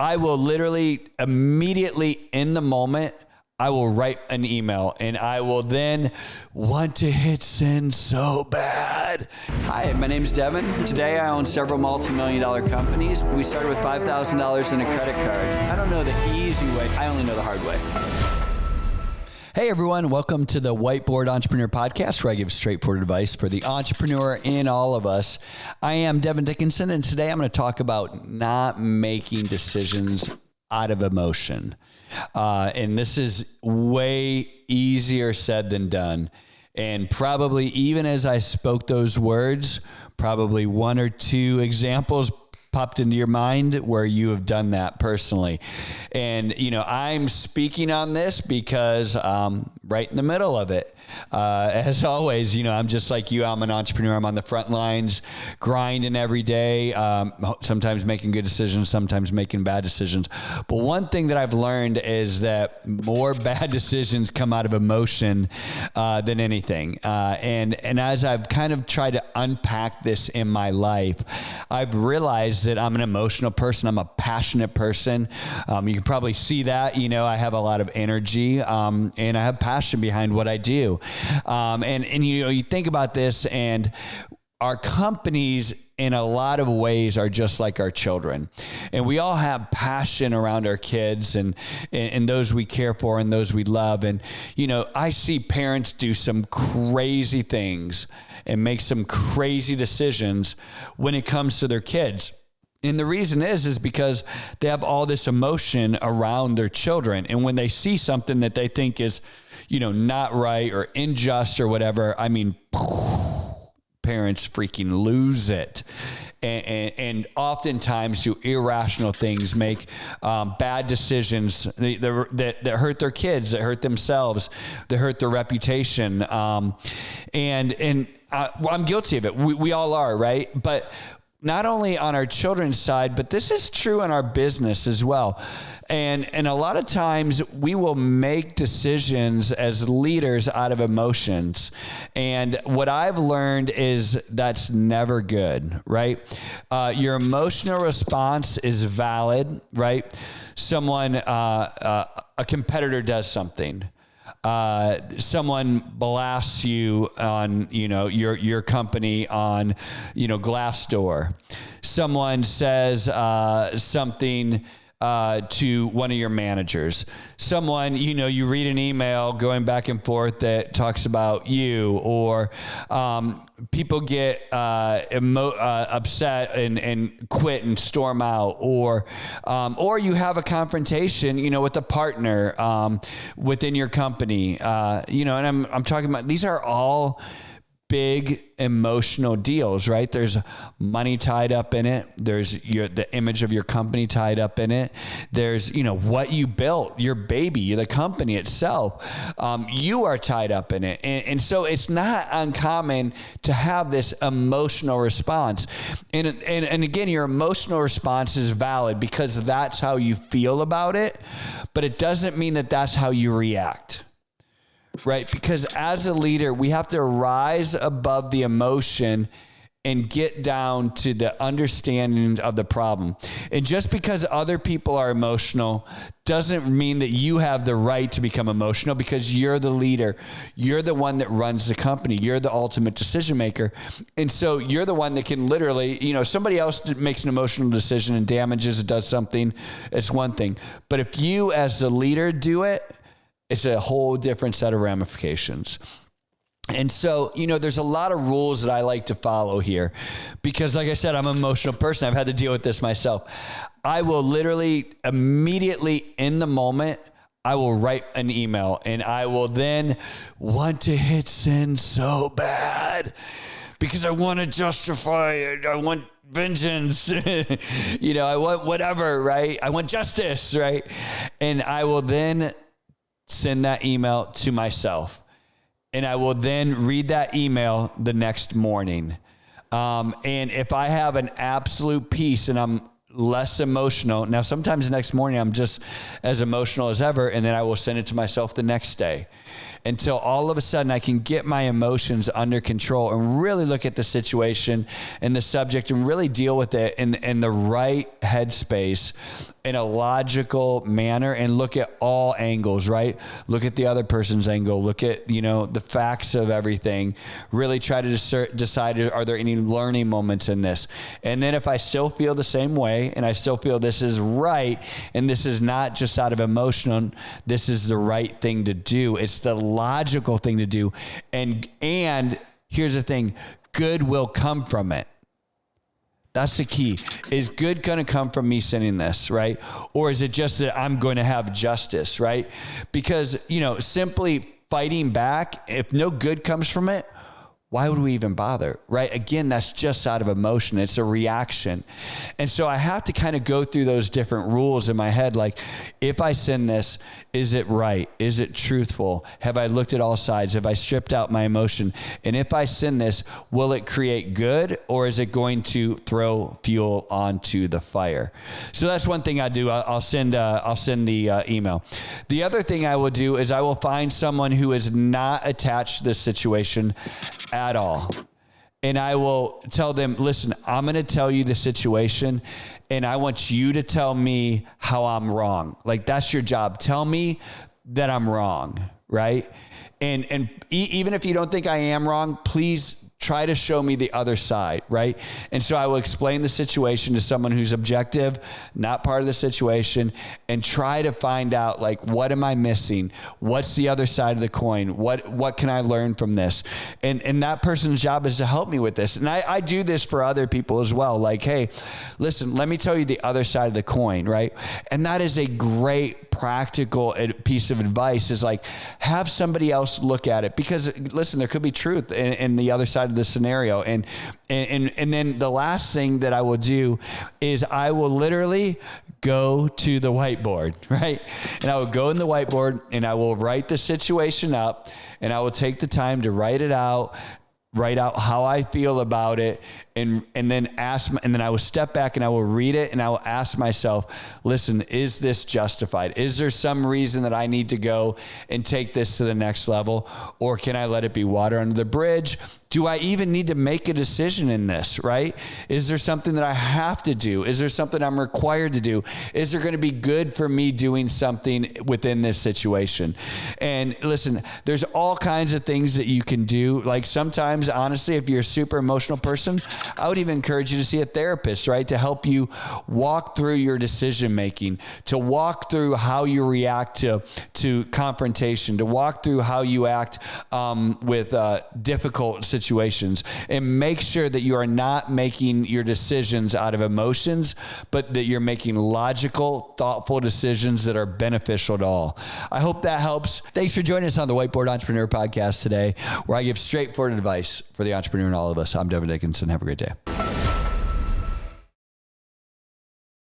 I will literally immediately in the moment, I will write an email and I will then want to hit send so bad. Hi, my name's Devon. Today I own several multi-million-dollar companies. We started with $5,000 in a credit card. I don't know the easy way. I only know the hard way. Hey everyone, welcome to the Whiteboard Entrepreneur Podcast, where I give straightforward advice for the entrepreneur in all of us. I am Devon Dickinson, and today I'm going to talk about not making decisions out of emotion. And this is way easier said than done. And probably even as I spoke those words, probably one or two examples popped into your mind where you have done that personally. And, I'm speaking on this because right in the middle of it. As always, I'm just like you. I'm an entrepreneur. I'm on the front lines, grinding every day, sometimes making good decisions, sometimes making bad decisions. But one thing that I've learned is that more bad decisions come out of emotion than anything. And as I've kind of tried to unpack this in my life, I've realized that I'm an emotional person. I'm a passionate person. You can probably see that, I have a lot of energy, and I have passion behind what I do. And you think about this, and our companies in a lot of ways are just like our children, and we all have passion around our kids and those we care for and those we love. And, I see parents do some crazy things and make some crazy decisions when it comes to their kids. And the reason is because they have all this emotion around their children. And when they see something that they think is, not right or unjust or whatever, parents freaking lose it. And oftentimes do irrational things, make bad decisions that hurt their kids, that hurt themselves, that hurt their reputation. I'm guilty of it. We all are, right? But not only on our children's side, but this is true in our business as well. And a lot of times we will make decisions as leaders out of emotions. And what I've learned is that's never good, right? Your emotional response is valid, right? Someone, a competitor does something. Someone blasts you on, your company on, Glassdoor. Someone says something to one of your managers. Someone, you read an email going back and forth that talks about you, or people get upset and quit and storm out, or you have a confrontation, with a partner within your company, and I'm talking about, these are all big emotional deals, right? There's money tied up in it. There's the image of your company tied up in it. There's, what you built, your baby, the company itself. You are tied up in it. And so it's not uncommon to have this emotional response. And again, your emotional response is valid because that's how you feel about it, but it doesn't mean that that's how you react. Right? Because as a leader, we have to rise above the emotion and get down to the understanding of the problem. And just because other people are emotional doesn't mean that you have the right to become emotional, because you're the leader. You're the one that runs the company. You're the ultimate decision maker. And so you're the one that can literally, somebody else makes an emotional decision and damages, does something. It's one thing. But if you as the leader do it, it's a whole different set of ramifications. And so, there's a lot of rules that I like to follow here because, like I said, I'm an emotional person. I've had to deal with this myself. I will literally immediately in the moment, I will write an email and I will then want to hit send so bad because I want to justify it. I want vengeance, I want whatever, right? I want justice, right? And I will then send that email to myself. And I will then read that email the next morning. And if I have an absolute peace and I'm less emotional, now sometimes the next morning I'm just as emotional as ever, and then I will send it to myself the next day until all of a sudden I can get my emotions under control and really look at the situation and the subject and really deal with it in the right headspace in a logical manner and look at all angles, right? Look at the other person's angle, look at, the facts of everything, really try to decide, are there any learning moments in this? And then if I still feel the same way and I still feel this is right, and this is not just out of emotion, this is the right thing to do. It's the logical thing to do. And here's the thing, good will come from it. That's the key. Is good going to come from me sending this, right? Or is it just that I'm going to have justice, right? Because, simply fighting back, if no good comes from it, why would we even bother, right? Again, that's just out of emotion. It's a reaction. And so I have to kind of go through those different rules in my head. Like, if I send this, is it right? Is it truthful? Have I looked at all sides? Have I stripped out my emotion? And if I send this, will it create good, or is it going to throw fuel onto the fire? So that's one thing I do. I'll send the email. The other thing I will do is I will find someone who is not attached to this situation at all. And I will tell them, listen, I'm going to tell you the situation, and I want you to tell me how I'm wrong. Like, that's your job. Tell me that I'm wrong, right? And even if you don't think I am wrong, please try to show me the other side, right? And so I will explain the situation to someone who's objective, not part of the situation, and try to find out, like, what am I missing? What's the other side of the coin? What can I learn from this? And that person's job is to help me with this. And I do this for other people as well. Like, hey, listen, let me tell you the other side of the coin, right? And that is a great practical piece of advice, is like, have somebody else look at it, because listen, there could be truth in the other side of the scenario. And then the last thing that I will do is I will literally go to the whiteboard, right? And I will go in the whiteboard and I will write the situation up, and I will take the time to write out how I feel about it, and then and then I will step back and I will read it, and I will ask myself, listen, is this justified? Is there some reason that I need to go and take this to the next level, or can I let it be water under the bridge? Do I even need to make a decision in this, right? Is there something that I have to do? Is there something I'm required to do? Is there going to be good for me doing something within this situation? And listen, there's all kinds of things that you can do. Like, sometimes, honestly, if you're a super emotional person, I would even encourage you to see a therapist, right? To help you walk through your decision making, to walk through how you react to confrontation, to walk through how you act with difficult situations, and make sure that you are not making your decisions out of emotions, but that you're making logical, thoughtful decisions that are beneficial to all. I hope that helps. Thanks for joining us on the Whiteboard Entrepreneur Podcast today, where I give straightforward advice for the entrepreneur in all of us. I'm Devon Dickinson. Have a great day.